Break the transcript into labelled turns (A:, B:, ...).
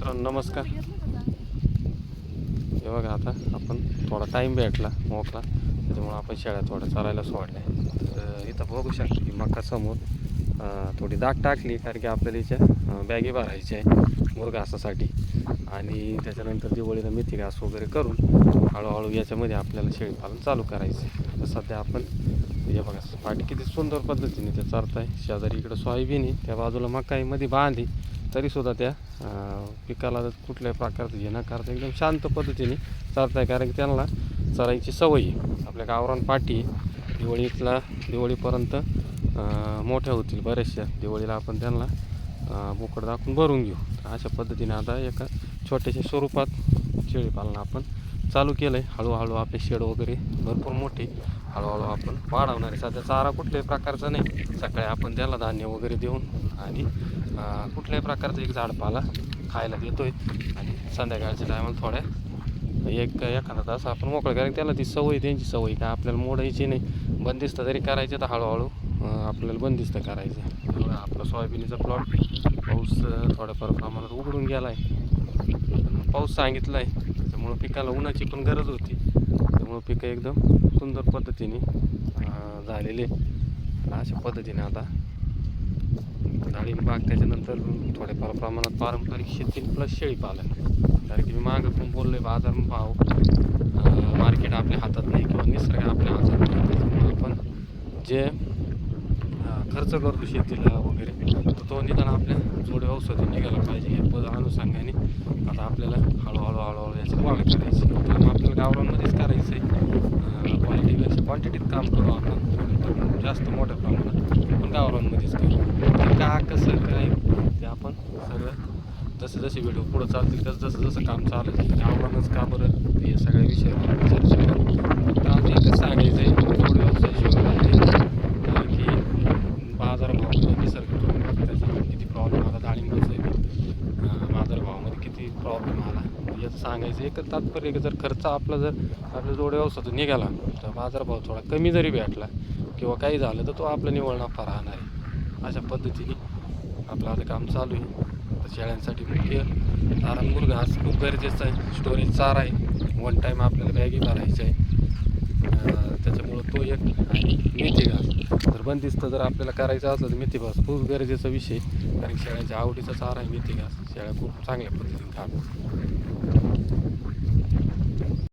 A: मित्रांनो नमस्कार. हे बघा आता आपण थोडा टाईम भेटला मोकळा, त्याच्यामुळे आपण शेळ्या थोड्या चालायला सोडल्या. तर इथं बघू शकतो की मका समोर थोडी दाट टाकली, कारण की आपल्याला याच्या बॅगी भरायच्या आहे मुरघासासाठी. आणि त्याच्यानंतर दिवाळीला मेथी घास वगैरे करून हळूहळू याच्यामध्ये आपल्याला शेळीपालन चालू करायचं आहे. तर सध्या आपण हे बघा पाठी किती सुंदर पद्धतीने ते चारत आहे. शेजारी इकडं सोयाबीन आहे, त्या बाजूला मकाईमध्ये बांधली, तरीसुद्धा त्या पिकाला कुठल्याही प्रकारचं हे न करता एकदम शांत पद्धतीने चालत आहे. कारण की त्यांना चरायची सवय आहे. आपल्या गावरान पाठी दिवाळीपर्यंत मोठ्या होतील बऱ्याचशा. दिवाळीला आपण त्यांना बोकड दाखवून भरून घेऊ. अशा पद्धतीने आता एका छोट्याशा स्वरूपात शेळीपालन आपण चालू केलं आहे. हळूहळू आपले शेड वगैरे भरपूर मोठे हळूहळू आपण वाढवणार आहे. सध्या चारा कुठल्याही प्रकारचा नाही. सकाळी आपण त्याला धान्य वगैरे देऊन आणि कुठल्याही प्रकारचं एक झाडपाला खायला देतो आहे. आणि संध्याकाळच्या टायमाला थोड्या एखादा तास आपण मोकळं, कारण त्याला ती सवय, त्यांची सवय काय आपल्याला मोडायची नाही. बंदिस्त जरी करायचं तर हळूहळू आपल्याला बंदिस्त करायचं. एवढा आपला सोयाबीनचा प्लॉट पाऊस थोड्याफार प्रमाणात उघडून गेला आहे. पाऊस सांगितला आहे, त्यामुळं पिकाला उन्हाची पण गरज होती. त्यामुळं पिकं एकदम सुंदर पद्धतीने झालेले. अशा पद्धतीने आता डाळिंब बाग, त्याच्यानंतर थोड्याफार प्रमाणात पारंपरिक शेती प्लस शेळीपालन. कारण की मी मागं पण बोललो आहे, बाजारभाव मार्केट आपल्या हातात नाही किंवा निसर्ग आपल्या हातात नाही. त्याच्यामुळे आपण जे खर्च करतो शेतीला वगैरे, तर तो निदान आपल्या जोडे औषधी निघायला पाहिजे. या अनुषंगाने आता आपल्याला हळूहळू याची वाढ करायची. तर आपल्याला गावरांमध्येच करायचं आहे. क्वालिटीपेक्षा क्वांटिटीत काम करू आपण, जास्त मोठ्या प्रमाणात पण गावरांमध्येच करू. का कसं काय ते आपण सगळं जसे व्हिडिओ पुढं चालतील जसं काम चालेल गावरानच का बरं, हे सगळ्या विषयावर चर्चा करू. तर आज एकच सांगायचं आहे, थोडं व्यवसाय शिवाय, कारण की बाजारभाव किंवा निसर्ग त्याचा किती प्रॉब्लेम आला, डाळिंबाचा बाजारभावामध्ये किती प्रॉब्लेम आला, याचं सांगायचं एकच तात्पर्य की जर खर्च आपल्या जोड व्यवसायातून निघाला तर बाजारभाव थोडा कमी जरी भेटला किंवा काही झालं तर तो आपला निव्वळ नफा राहणार आहे. अशा पद्धतीने आपलं आता काम चालू आहे. तर शेळ्यांसाठी मुख्य तारणमूळ घास खूप गरजेचं आहे. स्टोरेज चारा आहे, वन टाईम आपल्याला बॅगी भरायचं आहे. त्याच्यामुळं तो एक, आणि मेथी घास जर बंदिस्त जर आपल्याला करायचं असलं तर मेथी घास खूप गरजेचा विषय. कारण शेळ्यांच्या आवडीचा चारा आहे मेथी घास. शेळ्या खूप चांगल्या पद्धतीने खातात.